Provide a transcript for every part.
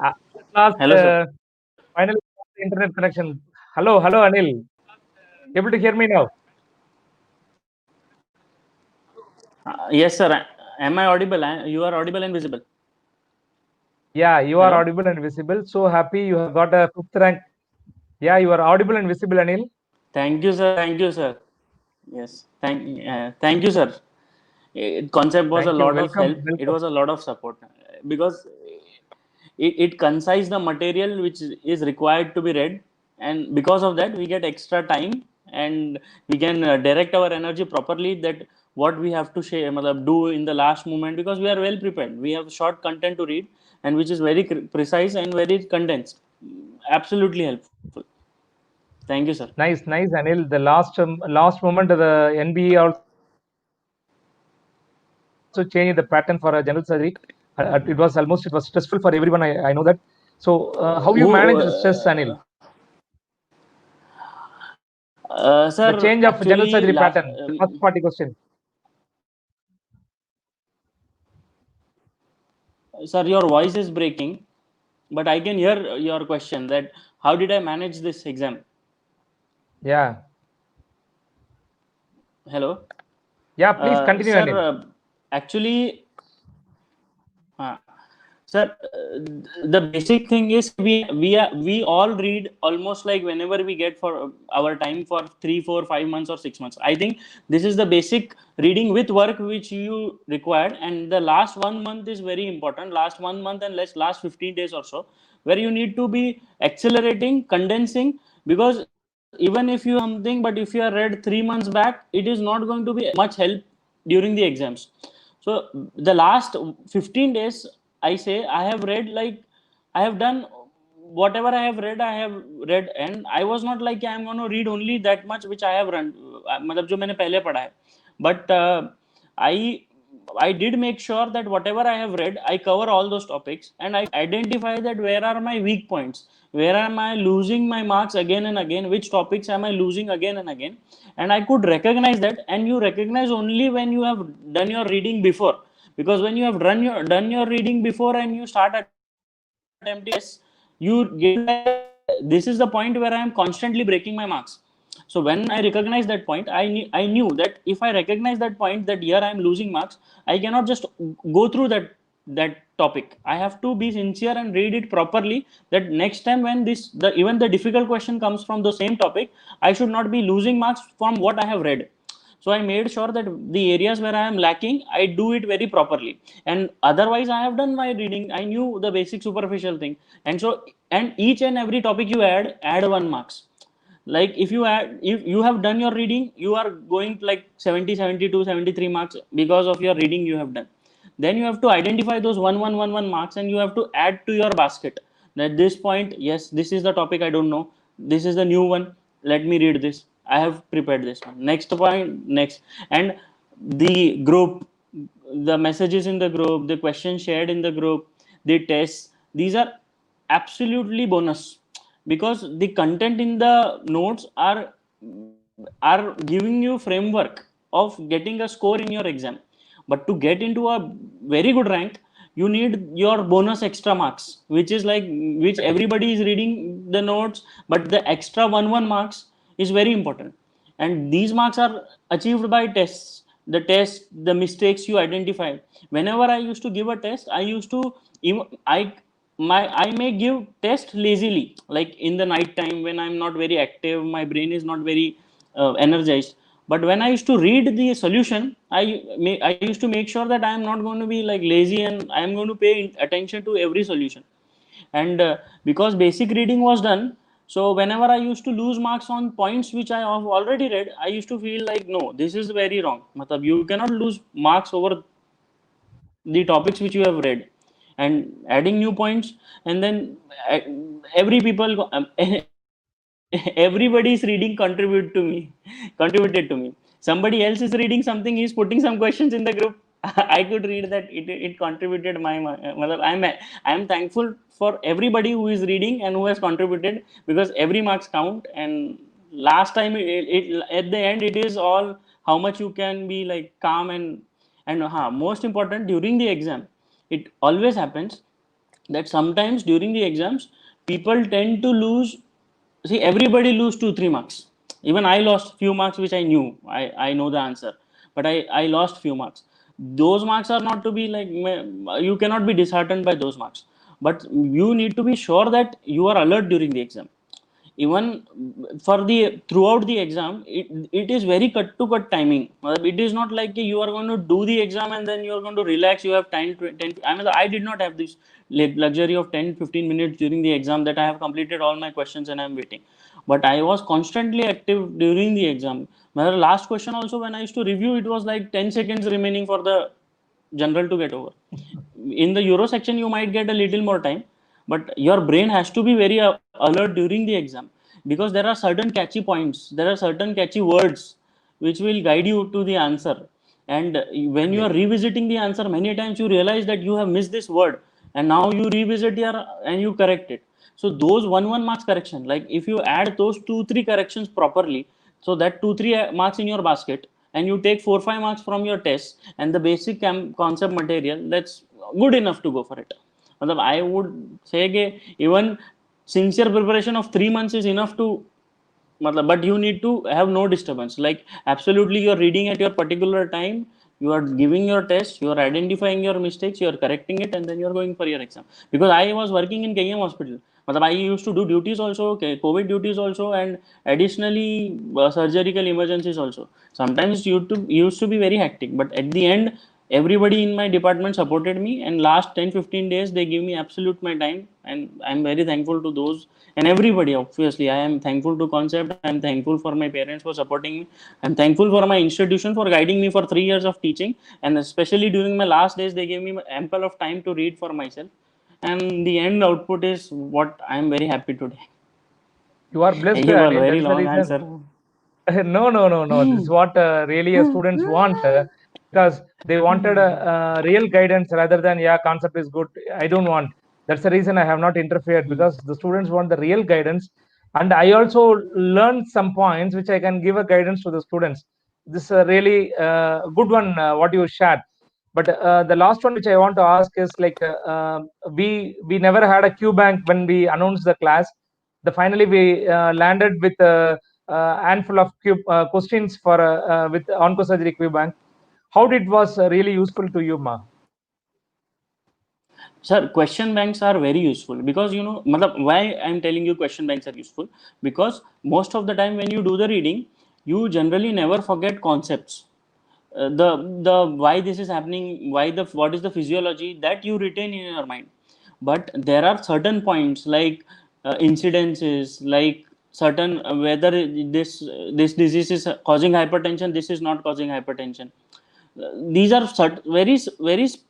At last, Hello, sir. finally, internet connection. Hello, hello, Anil. Able to hear me now? Yes, sir. Am I audible? You are audible and visible. Yeah, you are Hello. audible and visible. So happy you have got a fifth rank. Yeah, you are audible and visible, Anil. Thank you, sir. Thank you, sir. Yes. Thank you, sir. Concept was a Thank you. lot of Welcome, help. It welcome. was a lot of support because it concise the material which is required to be read, and because of that we get extra time and we can direct our energy properly, that what we have to share matlab, do in the last moment, because we are well prepared. We have short content to read and which is very precise and very condensed. Absolutely helpful. Thank you, sir. Nice, nice, Anil. The last moment of the NBE also changed the pattern for a general surgery. It was stressful for everyone. I know that. So, how you Who, manage the stress, Anil? The sir, change of general actually, surgery pattern. The first party question. sir, your voice is breaking, but I can hear your question, that how did I manage this exam? Yeah, Hello. yeah. Please continue, Sir, Anil. actually, uh, sir, the basic thing is we all read almost like whenever we get for our time for 3, 4, 5 months or 6 months. I think this is the basic reading with work which you required, and the last 1 month is very important. Last 1 month and last 15 days or so, where you need to be accelerating, condensing, because even if you something, but if you are read 3 months back, it is not going to be much help during the exams. So the last 15 days, I say I have read, like I have done whatever I have read, I have read, and I was not like I am going to read only that much which I have run, मतलब जो मैंने पहले पढ़ा है. But I I did make sure that whatever I have read, I cover all those topics, and I could identify that where are my weak points, where am I losing my marks again and again, which topics am I losing again and again, and I could recognize that. And you recognize only when you have done your reading before, because when you have done your reading before and you start attempting tests, you get to know that this is the point where I am constantly breaking my marks. So when I recognized that point, I knew that if I recognize that point, that here I am losing marks, I cannot just go through that topic. I have to be sincere and read it properly, that next time when even the difficult question comes from the same topic, I should not be losing marks from what I have read. So I made sure that the areas where I am lacking, I do it very properly, and otherwise I have done my reading, I knew the basic superficial thing. And so, and each and every topic you add 1 marks. Like if you have done your reading, you are going like 70, 72, 73 marks because of your reading you have done. Then you have to identify those 1 1 1 1 marks, and you have to add to your basket, that this point, yes, this is the topic I don't know, this is the new one, let me read this, I have prepared this one, next point, next. And the group, the messages in the group, the questions shared in the group, the tests, these are absolutely bonus, because the content in the notes are giving you framework of getting a score in your exam. But to get into a very good rank, you need your bonus extra marks, which is like, which everybody is reading the notes, but the extra 1 1 marks is very important. And these marks are achieved by tests, the test, the mistakes you identify. Whenever I used to give a test, I used to, I may give test lazily, like in the night time when I'm not very active, my brain is not very energized. But when I used to read the solution, I used to make sure that I am not going to be like lazy, and I am going to pay attention to every solution. And because basic reading was done, so whenever I used to lose marks on points which I have already read, I used to feel like, no, this is very wrong. Matlab, you cannot lose marks over the topics which you have read, and adding new points. And then uh, every people everybody is reading contributed to me. Somebody else is reading something, he's putting some questions in the group. I could read that it contributed I'm thankful for everybody who is reading and who has contributed, because every marks count. And last time at the end, it is all how much you can be like calm. And most important, during the exam, it always happens, that sometimes during the exams people tend to lose. See, everybody lose 2 3 marks. Even I lost few marks which I knew, I know the answer, but I lost few marks. Those marks are not to be like, you cannot be disheartened by those marks, but you need to be sure that you are alert during the exam. Even for the throughout the exam, it is very cut to cut timing. It is not like you are going to do the exam and then you are going to relax, you have time to 10. I mean, I did not have this luxury of 10 15 minutes during the exam that I have completed all my questions and I am waiting. But I was constantly active during the exam. My last question also, when I used to review, it was like 10 seconds remaining for the general to get over. In the euro section you might get a little more time, but your brain has to be very alert during the exam, because there are certain catchy points, there are certain catchy words which will guide you to the answer. And when you Exactly. are revisiting the answer, many times you realize that you have missed this word, and now you revisit your and you correct it. So those 1 marks correction, like if you add those 2 3 corrections properly, so that 2 3 marks in your basket, and you take 4 5 marks from your test and the basic concept material, that's good enough to go for it. मतलब I would say कि even sincere preparation of 3 months is enough to, मतलब, but you need to have no disturbance. Like absolutely, you are reading at your particular time, you are giving your test, you are identifying your mistakes, you are correcting it, and then you are going for your exam. Because I was working in KM hospital, मतलब I used to do duties also, okay, COVID duties also, and additionally surgical emergencies also. Sometimes used to be very hectic, but at the end everybody in my department supported me, and last 10 15 days they give me absolute my time, and I'm very thankful to those. And everybody, obviously I am thankful to Koncpt, I am thankful for my parents for supporting me, I'm thankful for my institution for guiding me for 3 years of teaching, and especially during my last days they gave me ample of time to read for myself, and the end output is what I am very happy today. You are I blessed, gave a Anil. That very is the long reason. answer. No, no, no, no. This is what really students want, because they wanted a real guidance rather than, yeah, concept is good. I don't want. That's the reason I have not interfered, because the students want the real guidance. And I also learned some points which I can give a guidance to the students. This is a really good one, what you shared. But the last one which I want to ask is like, we never had a Q bank when we announced the class. The finally we landed with handful of questions for with oncosurgery Q bank. How did was really useful to you, ma? Sir, question banks are very useful because, matlab, why I'm telling you question banks are useful, because most of the time when you do the reading, you generally never forget concepts. The why this is happening, what is the physiology, that you retain in your mind. But there are certain points like incidences, like certain whether this disease is causing hypertension, this is not causing hypertension. These are very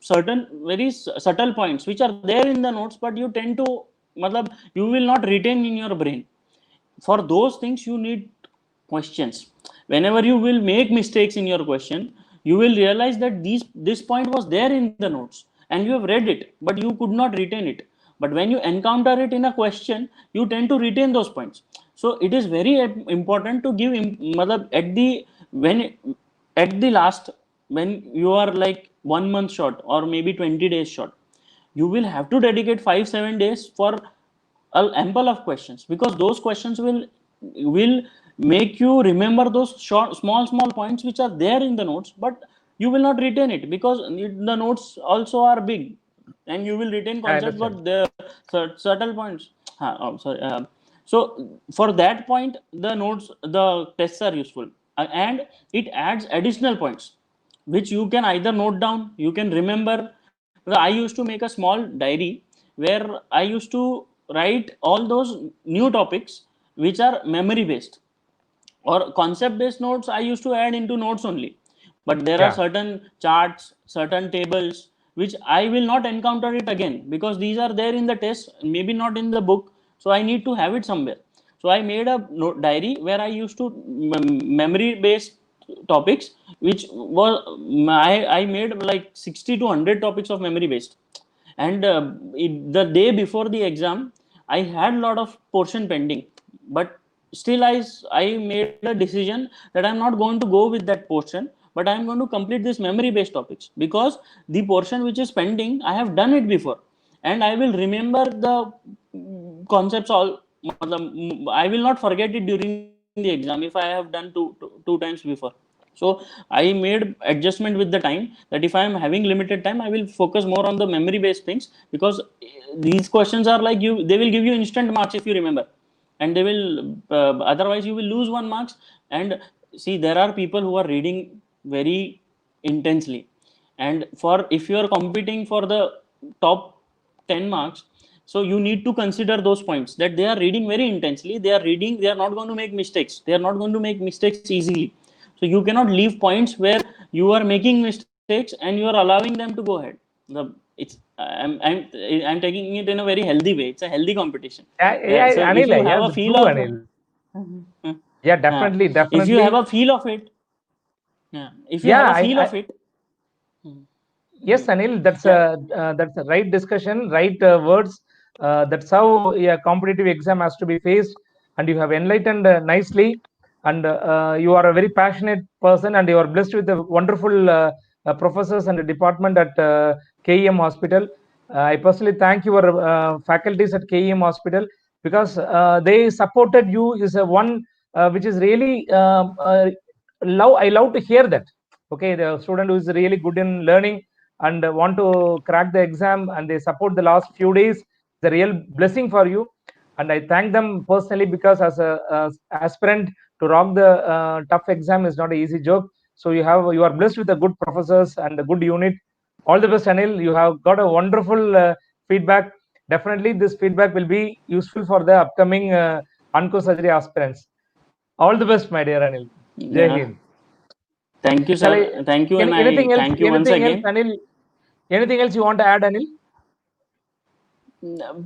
certain, very subtle points which are there in the notes, but you tend to, matlab, you will not retain in your brain. For those things you need questions. Whenever you will make mistakes in your question, you will realize that this point was there in the notes and you have read it, but you could not retain it. But when you encounter it in a question, you tend to retain those points. So it is very important to give matlab, when at the last, when you are like 1 month short or maybe 20 days short, you will have to dedicate 5 7 days for ample of questions, because those questions will make you remember those short small points which are there in the notes, but you will not retain it because the notes also are big, and you will retain I concept, understand. but the subtle points. Oh, sorry. So for that point, the notes, the tests are useful. And it adds additional points which you can either note down, you can remember. I used to make a small diary where I used to write all those new topics which are memory based, or concept based notes I used to add into notes only. But there are Yeah, certain charts, certain tables which I will not encounter it again, because these are there in the test, maybe not in the book, so I need to have it somewhere. So I made a note diary where I used to memory based topics, which was I made like 60 to 100 topics of memory based. And the day before the exam I had a lot of portion pending, but still I made a decision that I'm not going to go with that portion, but I'm going to complete this memory based topics, because the portion which is pending I have done it before, and I will remember the concepts all. I will not forget it during the exam if I have done two times before. So I made adjustment with the time, that if I am having limited time, I will focus more on the memory based things, because these questions are like, they will give you instant marks if you remember, and they will otherwise you will lose 1 marks. And see, there are people who are reading very intensely, and for if you are competing for the top 10 marks, so you need to consider those points, that they are reading very intensely, they are reading, they are not going to make mistakes, they are not going to make mistakes easily. So you cannot leave points where you are making mistakes and you are allowing them to go ahead. The it's I'm taking it in a very healthy way. It's a healthy competition. So if Anil, you have yeah, a that's feel true, of Anil. uh, Yeah, definitely, if you have definitely. a feel of it, yeah, if you have Yeah, a feel I of it, Yes, Anil, yeah, that's a right discussion, right words. That's how a competitive exam has to be faced, and you have enlightened nicely. And you are a very passionate person, and you are blessed with the wonderful professors and the department at KEM Hospital. I personally thank your faculties at KEM Hospital, because they supported you. Is a one which is really love. I love to hear that. Okay, the student who is really good in learning and want to crack the exam, and they support the last few days, the real blessing for you. And I thank them personally, because as a aspirant, to rock the tough exam is not an easy job. So you are blessed with a good professors and a good unit. All the best, Anil. You have got a wonderful feedback. Definitely this feedback will be useful for the upcoming onco surgery aspirants. All the best, my dear Anil. Jai yeah. Hind. Thank you, Shall sir. Thank you, and I anything else? thank you once Anything else, again. Anil? Anything else you want to add, Anil?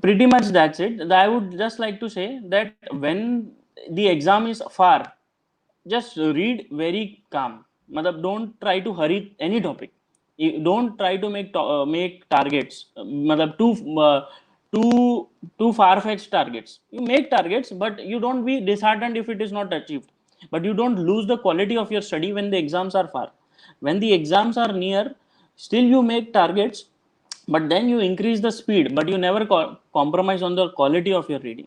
Pretty much that's it. I would just like to say that when the exam is far, just read very calm. Matlab, don't try to hurry any topic. Don't try to make targets. Matlab, too far fetched targets. You make targets, but you don't be disheartened if it is not achieved. But you don't lose the quality of your study when the exams are far. When the exams are near, still you make targets, but then you increase the speed, but you never compromise on the quality of your reading.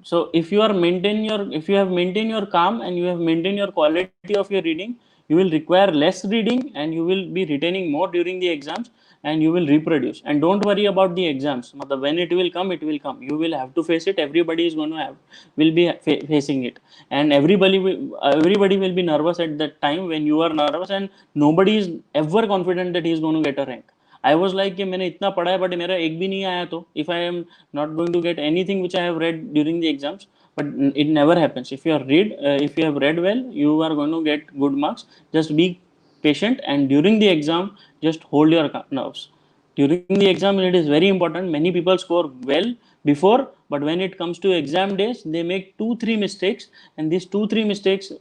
So if you have maintained your calm and you have maintained your quality of your reading, you will require less reading and you will be retaining more during the exams, and you will reproduce. And don't worry about the exams. When it will come, it will come. You will have to face it. Everybody is going to have will be facing it, and everybody will be nervous at that time when you are nervous, and nobody is ever confident that he is going to get a rank. I was like कि मैंने इतना पढ़ा है but मेरा एक भी नहीं आया, तो if I am not going to get anything which I have read during the exams. But it never happens. If you have read well, you are going to get good marks. Just be patient, and during the exam, just hold your nerves. During the exam, it is very important. Many people score well before, but when it comes to exam days, they make 2-3 mistakes, and these 2-3 mistakes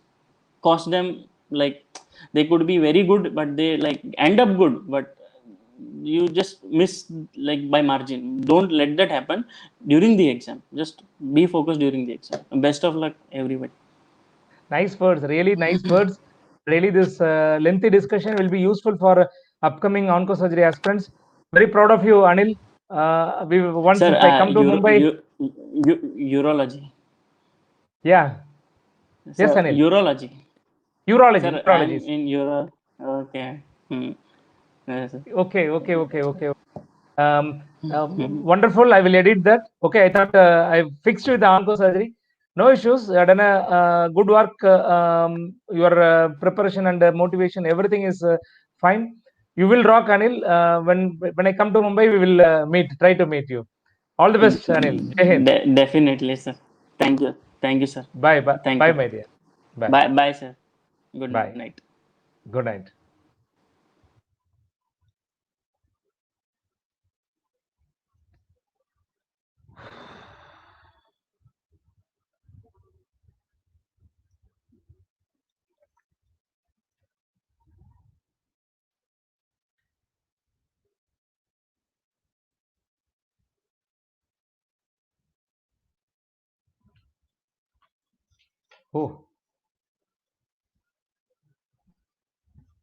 cost them, like, they could be very good, but they like end up good, but you just miss, like, by margin. Don't let that happen during the exam. Just be focused during the exam. Best of luck, everybody. Nice words, really nice words. Really, this lengthy discussion will be useful for upcoming onco surgery aspirants. Very proud of you, Anil. We once, Sir, if I come to Mumbai, urology. yeah, yes, Sir, Anil. urology. Urology, Sir, I'm urologist. in Euro. Okay. Yes, sir. Okay. Wonderful. I will edit that. Okay, I thought I fixed with the onco surgery. No issues. You have done a good work. Your preparation and motivation, everything is fine. You will rock, Anil. When I come to Mumbai, we will meet. Try to meet you. All the best, Anil. Jai Hind. Definitely, sir. Thank you. Thank you, sir. Bye, bye, Thank bye, you. my dear. Bye, Bye, bye, sir. Good bye. night. Good night. Oh.